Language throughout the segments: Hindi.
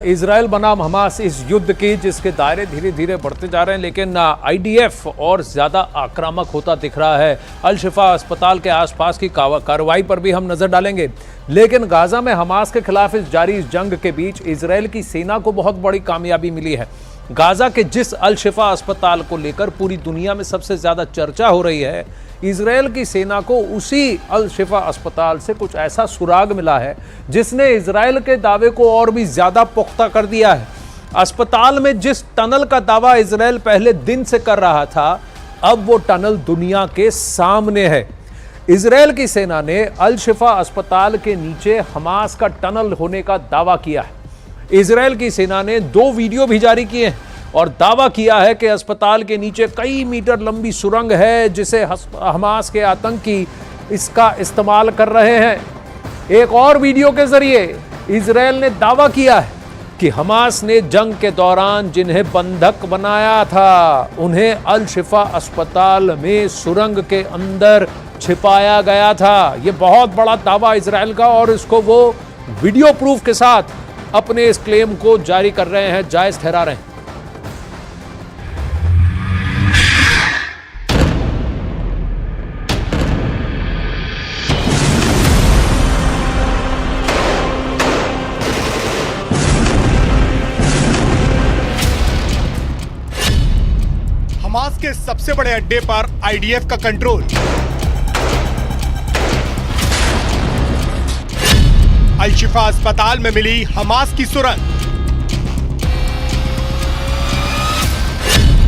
इजराइल बनाम हमास इस युद्ध की जिसके दायरे धीरे धीरे बढ़ते जा रहे हैं, लेकिन आईडीएफ और ज्यादा आक्रामक होता दिख रहा है। अल शिफा अस्पताल के आसपास की कार्रवाई पर भी हम नजर डालेंगे। लेकिन गाजा में हमास के खिलाफ इस जारी जंग के बीच इजराइल की सेना को बहुत बड़ी कामयाबी मिली है। गाजा के जिस अल शिफा अस्पताल को लेकर पूरी दुनिया में सबसे ज्यादा चर्चा हो रही है, इजराइल की सेना को उसी अल शिफा अस्पताल से कुछ ऐसा सुराग मिला है जिसने इजराइल के दावे को और भी ज्यादा पुख्ता कर दिया है। अस्पताल में जिस टनल का दावा इजराइल पहले दिन से कर रहा था, अब वो टनल दुनिया के सामने है। इजराइल की सेना ने अल शिफा अस्पताल के नीचे हमास का टनल होने का दावा किया है। इजराइल की सेना ने 2 वीडियो भी जारी किए हैं और दावा किया है कि अस्पताल के नीचे कई मीटर लंबी सुरंग है जिसे हमास के आतंकी इसका इस्तेमाल कर रहे हैं। एक और वीडियो के जरिए इजराइल ने दावा किया है कि हमास ने जंग के दौरान जिन्हें बंधक बनाया था, उन्हें अल शिफा अस्पताल में सुरंग के अंदर छिपाया गया था। यह बहुत बड़ा दावा इजराइल का, और इसको वो वीडियो प्रूफ के साथ अपने इस क्लेम को जारी कर रहे हैं, जायज ठहरा रहे हैं। हमास के सबसे बड़े अड्डे पर आईडीएफ का कंट्रोल। अल शिफा अस्पताल में मिली हमास की सुरंग।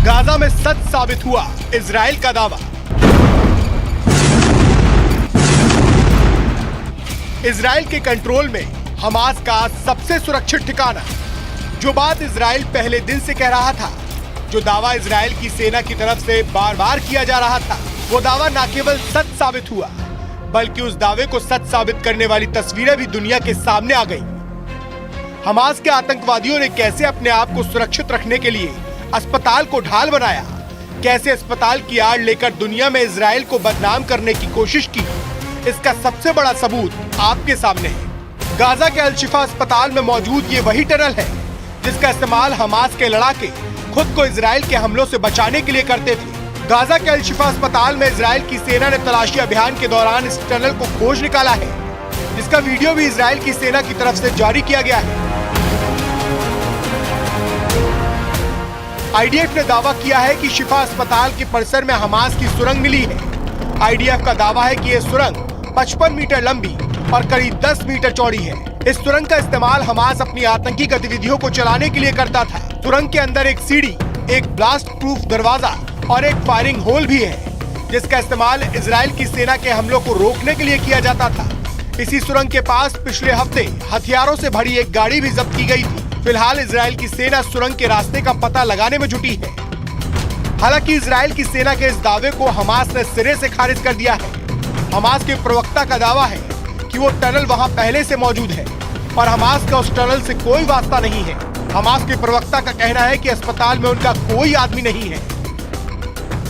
गाजा में सच साबित हुआ इजराइल का दावा। इजराइल के कंट्रोल में हमास का सबसे सुरक्षित ठिकाना। जो बात इजराइल पहले दिन से कह रहा था, जो दावा इजराइल की सेना की तरफ से बार बार किया जा रहा था, वो दावा न केवल सच साबित हुआ, बल्कि उस दावे को सच साबित करने वाली तस्वीरें भी दुनिया के सामने आ गईं। हमास के आतंकवादियों ने कैसे अपने आप को सुरक्षित रखने के लिए अस्पताल को ढाल बनाया, कैसे अस्पताल की आड़ लेकर दुनिया में इजराइल को बदनाम करने की कोशिश की, इसका सबसे बड़ा सबूत आपके सामने है। गाजा के अल शिफा अस्पताल में मौजूद ये वही टनल है जिसका इस्तेमाल हमास के लड़ाके खुद को इजराइल के हमलों से बचाने के लिए करते थे। गाजा के अल शिफा अस्पताल में इजराइल की सेना ने तलाशी अभियान के दौरान इस टनल को खोज निकाला है, जिसका वीडियो भी इजराइल की सेना की तरफ से जारी किया गया है। आईडीएफ ने दावा किया है कि शिफा अस्पताल के परिसर में हमास की सुरंग मिली है। आईडीएफ का दावा है कि यह सुरंग 55 मीटर लंबी और करीब 10 मीटर चौड़ी है। इस सुरंग का इस्तेमाल हमास अपनी आतंकी गतिविधियों को चलाने के लिए करता था। सुरंग के अंदर एक सीढ़ी, एक ब्लास्ट प्रूफ दरवाजा और एक फायरिंग होल भी है, जिसका इस्तेमाल इजराइल की सेना के हमलों को रोकने के लिए किया जाता था। इसी सुरंग के पास पिछले हफ्ते हथियारों से भरी एक गाड़ी भी जब्त की गई थी। फिलहाल इजराइल की सेना सुरंग के रास्ते का पता लगाने में जुटी है। हालांकि इजराइल की सेना के इस दावे को हमास ने सिरे से खारिज कर दिया है। हमास के प्रवक्ता का दावा है कि वो टनल वहां पहले से मौजूद है और हमास का उस टनल से कोई वास्ता नहीं है। हमास के प्रवक्ता का कहना है कि अस्पताल में उनका कोई आदमी नहीं है।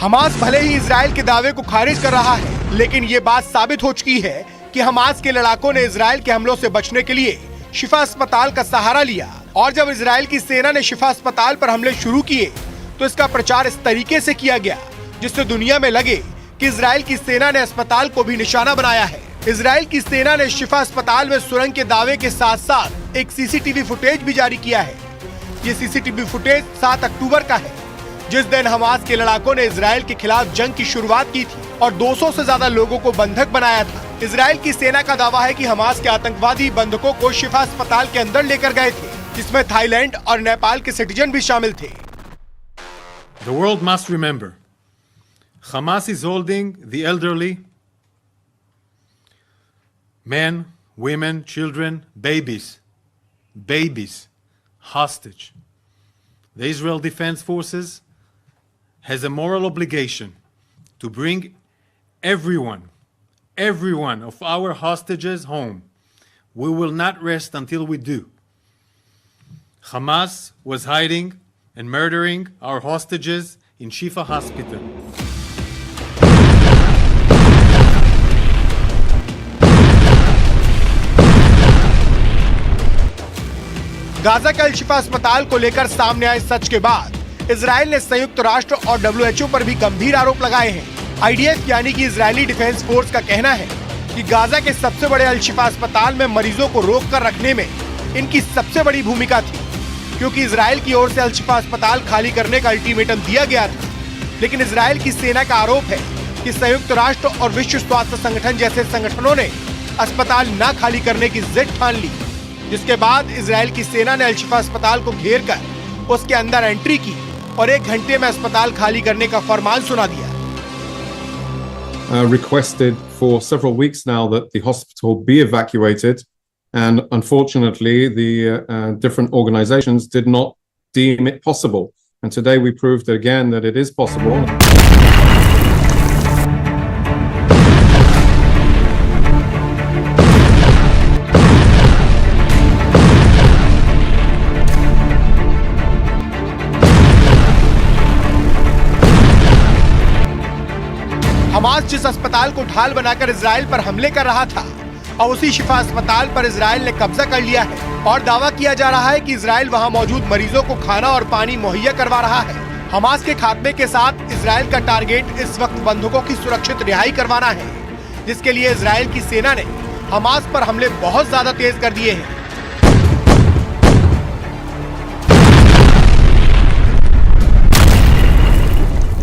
हमास भले ही इजराइल के दावे को खारिज कर रहा है, लेकिन ये बात साबित हो चुकी है कि हमास के लड़ाकों ने इजराइल के हमलों से बचने के लिए शिफा अस्पताल का सहारा लिया। और जब इजराइल की सेना ने शिफा अस्पताल पर हमले शुरू किए तो इसका प्रचार इस तरीके से किया गया जिससे दुनिया में लगे कि इजराइल की सेना ने अस्पताल को भी निशाना बनाया है। इजराइल की सेना ने शिफा अस्पताल में सुरंग के दावे के साथ साथ एक सीसीटीवी फुटेज भी जारी किया है। ये सीसीटीवी फुटेज 7 अक्टूबर का है, जिस दिन हमास के लड़ाकों ने इजराइल के खिलाफ जंग की शुरुआत की थी और 200 से ज्यादा लोगों को बंधक बनाया था। इजराइल की सेना का दावा है कि हमास के आतंकवादी बंधकों को शिफा अस्पताल के अंदर लेकर गए थे, जिसमें थाईलैंड और नेपाल के सिटीजन भी शामिल थे। The world must remember, Hamas is holding the elderly, men, women, children, babies, hostage. The Israel Defense Forces has a moral obligation to bring every one of our hostages home We will not rest until we do. Hamas was hiding and murdering our hostages in Shifa Hospital. Gaza के अल-शिफा अस्पताल को लेकर सामने आए सच के बाद इजराइल ने संयुक्त राष्ट्र और WHO पर भी गंभीर आरोप लगाए हैं। IDF यानी कि इजरायली डिफेंस फोर्स का कहना है कि गाजा के सबसे बड़े अल-शिफा अस्पताल में मरीजों को रोक कर रखने में इनकी सबसे बड़ी भूमिका थी, क्योंकि इजराइल की ओर से अल-शिफा अस्पताल खाली करने का अल्टीमेटम दिया गया था। लेकिन इजराइल की सेना का आरोप है कि संयुक्त राष्ट्र और विश्व स्वास्थ्य संगठन जैसे संगठनों ने अस्पताल न खाली करने की जिद ठान ली, जिसके बाद इजराइल की सेना ने अल-शिफा अस्पताल को घेर कर उसके अंदर एंट्री की और 1 घंटे में अस्पताल खाली करने का फरमान सुना दिया। Requested for several weeks now that the hospital be evacuated, and unfortunately the different organizations did not deem it possible, and today we proved again that it is possible. Hamas जिस अस्पताल को ढाल बनाकर इजराइल पर हमले कर रहा था, और उसी शिफा अस्पताल पर इजराइल ने कब्जा कर लिया है और दावा किया जा रहा है कि इजराइल वहां मौजूद मरीजों को खाना और पानी मुहैया करवा रहा है। हमास के खात्मे के साथ इजराइल का टारगेट इस वक्त बंधकों की सुरक्षित रिहाई करवाना है, जिसके लिए इजराइल की सेना ने हमास पर हमले बहुत ज्यादा तेज कर दिए हैं।